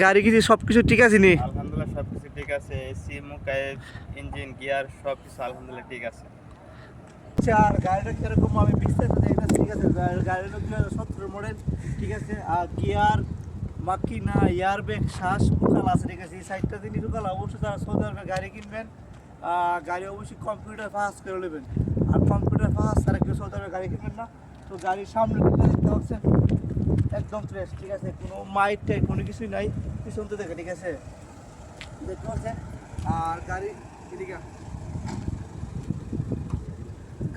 গাড়ি কিছু সব কিছু ঠিক আছে নি? আলহামদুলিল্লাহ সবকিছু ঠিক আছে, এসি মুকাইফ ইঞ্জিন গিয়ার সবকিছু আলহামদুলিল্লাহ ঠিক আছে। আচ্ছা, আর গাড়িটা কিরকম আমি বিস্তারিত দেখি ঠিক আছে। গাড়িটা 2017 মডেল, ঠিক আছে। আর গিয়ার মাকিনা এয়ার ব্যাগ শ্বাস টোটাল আছে, ঠিক আছে। এই সাইডটা দিনই টোটাল অবশ্যই যারা সৌদি আরবে গাড়ি কিনবেন, গাড়ি অবশ্যই কম্পিউটার পাস করে নেবেন। আর কম্পিউটার পাস তারা কেউ সৌদি আরবে গাড়ি কিনবেন না। তো গাড়ির সামনে দিকটা দেখতে পাচ্ছেন একদম ফ্রেশ, ঠিক আছে। কোনো মাইট টাইট কোনো কিছুই নাই পিছন তো দেখে, ঠিক আছে, দেখতে পাচ্ছেন। আর গাড়ি এদিকে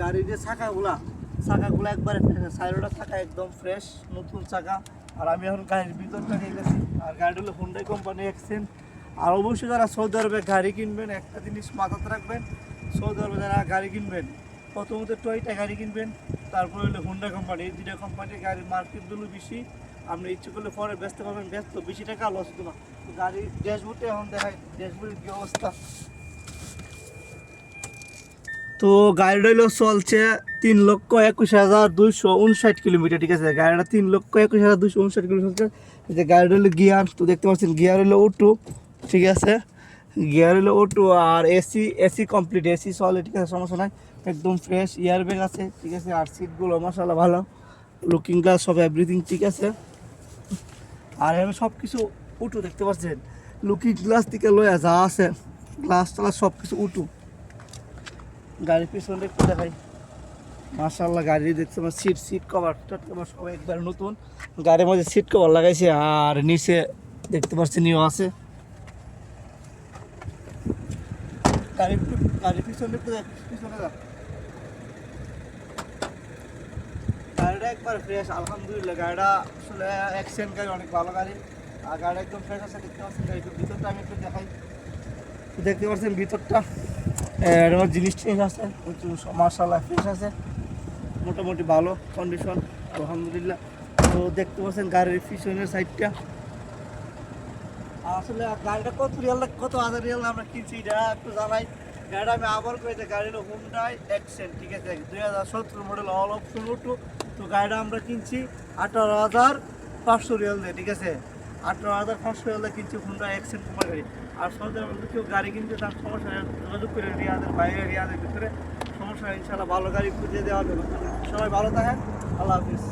গাড়ির যে চাকাগুলো একবারে সাইডটা চাকা একদম ফ্রেশ নতুন চাকা। আর আমি এখন গাড়ির ভিতরটা নিয়ে গেছি। আর গাড়িটা হলো হুন্ডাই কোম্পানি এক্সেন। আর অবশ্যই যারা সৌদি আরবে গাড়ি কিনবেন একটা জিনিস মাথাতে রাখবেন, সৌদি আরবে যারা গাড়ি কিনবেন প্রথমত টয়টা গাড়ি কিনবেন, তারপরে হলো হুন্ডা কোম্পানি। এই দুইটা কোম্পানির গাড়ির মার্কেটগুলো বেশি, আপনি ইচ্ছে করলে পরে ব্যস্ত পাবেন, ব্যস্ত বেশি টাকা লস হতো না। তো গাড়ির ড্যাশবোর্ডে এখন দেখায় ড্যাশবোর্ডের কী অবস্থা। তো গাড়িটা হলো চলছে 3,21,259 কিলোমিটার, ঠিক আছে। গাড়িটা 3,21,259 কিলোমিটার চলছে। এই যে গাড়িটা হলো গিয়ার, তো দেখতে পাচ্ছেন গিয়ার হলো অটো, ঠিক আছে। গিয়ার হলো অটো। আর এসি এসি কমপ্লিট, এসি চলে, ঠিক আছে, সমস্যা নাই, একদম ফ্রেশ। এয়ার ব্যাগ আছে, ঠিক আছে। আর সিটগুলো মাশাআল্লাহ ভালো, লুকিং গ্লাস সব এভরিথিং ঠিক আছে। আর এখানে সব কিছু উঠু দেখতে পাচ্ছেন, লুকিং গ্লাস থেকে লয়া যা আছে গ্লাস টালাস সব কিছু উঠু। গাড়ির পিছনে একটু দেখাই, মাশাআল্লাহ গাড়ি দেখতে পাচ্ছি সিট কভার সব একবার নতুন। গাড়ির মধ্যে সিট কভার লাগাইছে। আর নিচে দেখতে পাচ্ছি নিউ আছে। গাড়ির পিছনে একটু পিছনে যা, গাড়িটা একবার ফ্রেশ আলহামদুলিল্লাহ। গাড়িটা আসলে অ্যাক্সিডেন্ট গাড়ি, অনেক ভালো গাড়ি। আর গাড়িটা একদম ফ্রেশ আছে, দেখতে পাচ্ছেন। গাড়ির ভিতরটা আমি একটু দেখাই, দেখতে পাচ্ছেন ভিতরটা আমার জিনিস ঠিক আছে, মাশাআল্লাহ ফ্রেশ আছে, মোটামুটি ভালো কন্ডিশন আলহামদুলিল্লাহ। তো দেখতে পাচ্ছেন গাড়ির পিছনের সাইডটা। আসলে গাড়িটা কত হাজার রিয়াল আমরা কিনছি এটা একটু জানাই। গাড়িটা আমি আবার করেছি, গাড়ি হলো হুন্ডাই অ্যাকসেন্ট, ঠিক আছে, 2017 মডেল অল অপশন অটো। তো গাড়িটা আমরা কিনছি 18,500 রিয়াল দিয়ে, ঠিক আছে। 18,500 রিয়াল দিয়ে কিনছি হুন্ডাই অ্যাকসেন্ট তোমার গাড়ি। আর সৌদি আরবে কেউ গাড়ি কিনতে তার সমস্যা নেই, যোগাযোগ করে রিয়াদের বাইরে রিয়াদের ভিতরে সমস্যা নেই, ইনশাআল্লাহ ভালো গাড়ি খুঁজে দেওয়া যাবে। সবাই ভালো থাকেন, আল্লাহ হাফিজ।